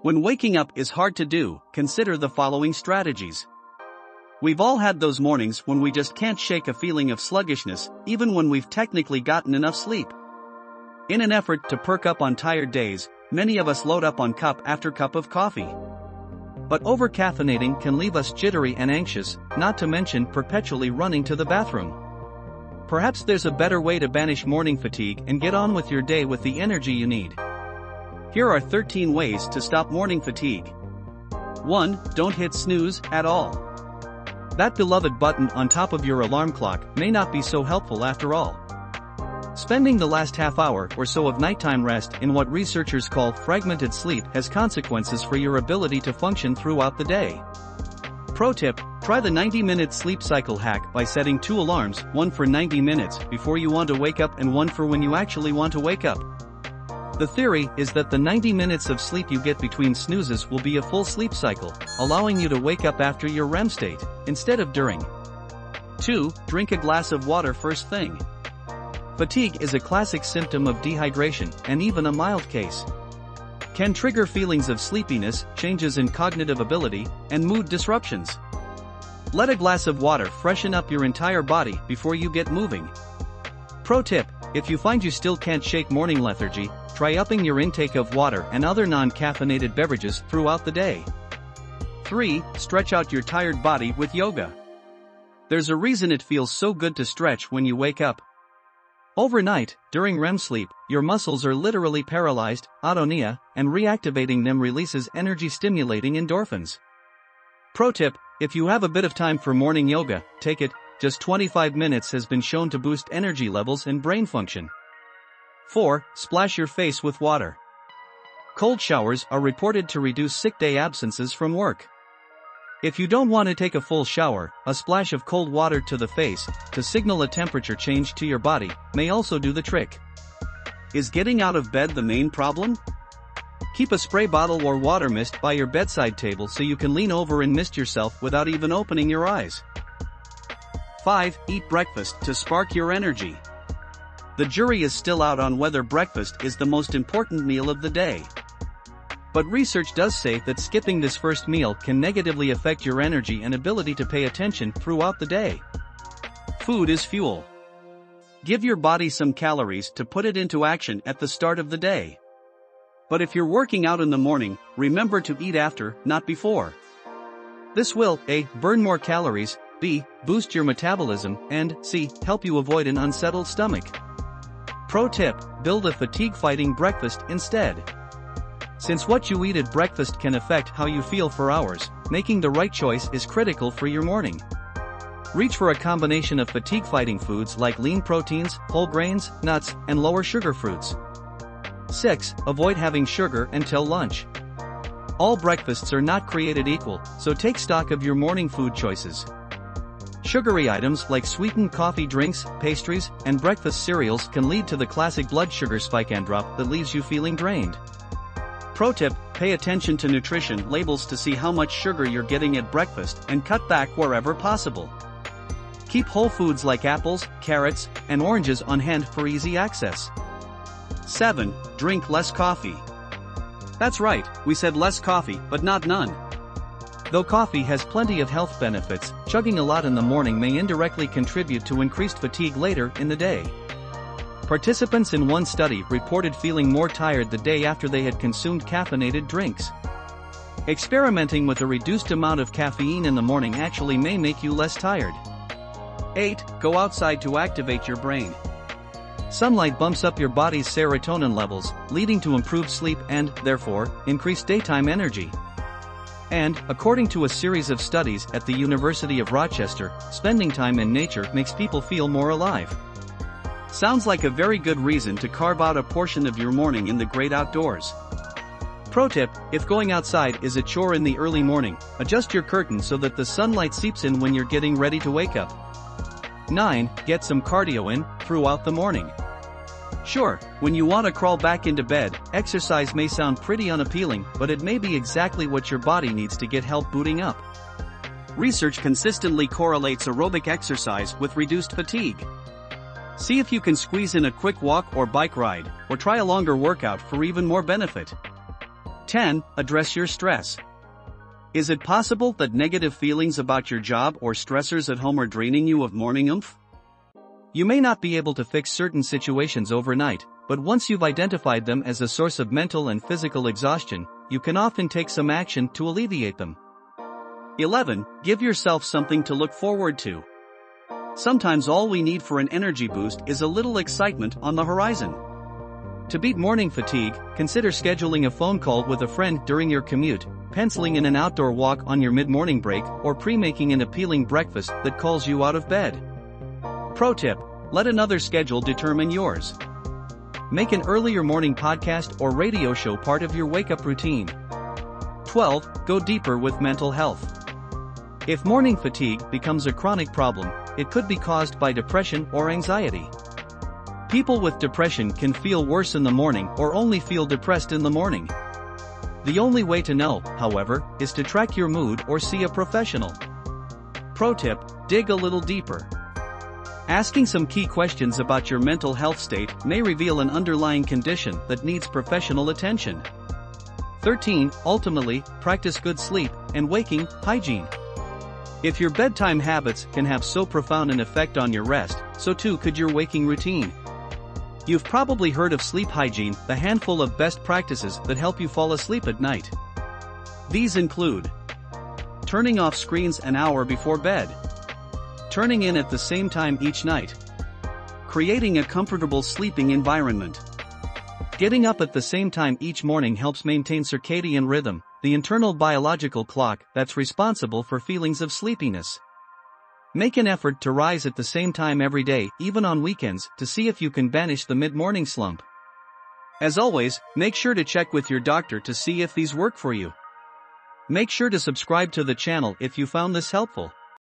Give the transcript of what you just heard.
When waking up is hard to do, consider the following strategies. We've all had those mornings when we just can't shake a feeling of sluggishness, even when we've technically gotten enough sleep. In an effort to perk up on tired days, many of us load up on cup after cup of coffee. But over-caffeinating can leave us jittery and anxious, not to mention perpetually running to the bathroom. Perhaps there's a better way to banish morning fatigue and get on with your day with the energy you need. Here are 13 ways to stop morning fatigue. 1. Don't hit snooze at all. That beloved button on top of your alarm clock may not be so helpful after all. Spending the last half hour or so of nighttime rest in what researchers call fragmented sleep has consequences for your ability to function throughout the day. Pro tip: try the 90-minute sleep cycle hack by setting 2 alarms, one for 90 minutes before you want to wake up and one for when you actually want to wake up. The theory is that the 90 minutes of sleep you get between snoozes will be a full sleep cycle, allowing you to wake up after your REM state, instead of during. 2. Drink a glass of water first thing. Fatigue is a classic symptom of dehydration, and even a mild case can trigger feelings of sleepiness, changes in cognitive ability, and mood disruptions. Let a glass of water freshen up your entire body before you get moving. Pro tip: if you find you still can't shake morning lethargy, try upping your intake of water and other non-caffeinated beverages throughout the day. 3. Stretch out your tired body with yoga. There's a reason it feels so good to stretch when you wake up. Overnight, during REM sleep, your muscles are literally paralyzed, atonia, and reactivating them releases energy-stimulating endorphins. Pro tip: if you have a bit of time for morning yoga, take it. Just 25 minutes has been shown to boost energy levels and brain function. 4. Splash your face with water. Cold showers are reported to reduce sick day absences from work. If you don't want to take a full shower, a splash of cold water to the face, to signal a temperature change to your body, may also do the trick. Is getting out of bed the main problem? Keep a spray bottle or water mist by your bedside table so you can lean over and mist yourself without even opening your eyes. 5. Eat breakfast to spark your energy. The jury is still out on whether breakfast is the most important meal of the day. But research does say that skipping this first meal can negatively affect your energy and ability to pay attention throughout the day. Food is fuel. Give your body some calories to put it into action at the start of the day. But if you're working out in the morning, remember to eat after, not before. This will A. Burn more calories, B. Boost your metabolism, and C. Help you avoid an unsettled stomach. Pro tip: build a fatigue-fighting breakfast instead. Since what you eat at breakfast can affect how you feel for hours, making the right choice is critical for your morning. Reach for a combination of fatigue-fighting foods like lean proteins, whole grains, nuts, and lower sugar fruits. 6. Avoid having sugar until lunch. All breakfasts are not created equal, so take stock of your morning food choices. Sugary items like sweetened coffee drinks, pastries, and breakfast cereals can lead to the classic blood sugar spike and drop that leaves you feeling drained. Pro tip: pay attention to nutrition labels to see how much sugar you're getting at breakfast and cut back wherever possible. Keep whole foods like apples, carrots, and oranges on hand for easy access. 7. Drink less coffee. That's right, we said less coffee, but not none. Though coffee has plenty of health benefits, chugging a lot in the morning may indirectly contribute to increased fatigue later in the day. Participants in one study reported feeling more tired the day after they had consumed caffeinated drinks. Experimenting with a reduced amount of caffeine in the morning actually may make you less tired. 8. Go outside to activate your brain. Sunlight bumps up your body's serotonin levels, leading to improved sleep and, therefore, increased daytime energy. And, according to a series of studies at the University of Rochester, spending time in nature makes people feel more alive. Sounds like a very good reason to carve out a portion of your morning in the great outdoors. Pro tip: if going outside is a chore in the early morning, adjust your curtain so that the sunlight seeps in when you're getting ready to wake up. 9. Get some cardio in throughout the morning. Sure, when you want to crawl back into bed, exercise may sound pretty unappealing, but it may be exactly what your body needs to get help booting up. Research consistently correlates aerobic exercise with reduced fatigue. See if you can squeeze in a quick walk or bike ride, or try a longer workout for even more benefit. 10. Address your stress. Is it possible that negative feelings about your job or stressors at home are draining you of morning oomph? You may not be able to fix certain situations overnight, but once you've identified them as a source of mental and physical exhaustion, you can often take some action to alleviate them. 11. Give yourself something to look forward to. Sometimes all we need for an energy boost is a little excitement on the horizon. To beat morning fatigue, consider scheduling a phone call with a friend during your commute, penciling in an outdoor walk on your mid-morning break, or pre-making an appealing breakfast that calls you out of bed. Pro tip: let another schedule determine yours. Make an earlier morning podcast or radio show part of your wake-up routine. 12. Go deeper with mental health. If morning fatigue becomes a chronic problem, it could be caused by depression or anxiety. People with depression can feel worse in the morning or only feel depressed in the morning. The only way to know, however, is to track your mood or see a professional. Pro tip: dig a little deeper. Asking some key questions about your mental health state may reveal an underlying condition that needs professional attention. 13. Ultimately, practice good sleep and waking hygiene. If your bedtime habits can have so profound an effect on your rest, so too could your waking routine. You've probably heard of sleep hygiene, the handful of best practices that help you fall asleep at night. These include turning off screens an hour before bed, turning in at the same time each night, creating a comfortable sleeping environment. Getting up at the same time each morning helps maintain circadian rhythm, the internal biological clock that's responsible for feelings of sleepiness. Make an effort to rise at the same time every day, even on weekends, to see if you can banish the mid-morning slump. As always, make sure to check with your doctor to see if these work for you. Make sure to subscribe to the channel if you found this helpful.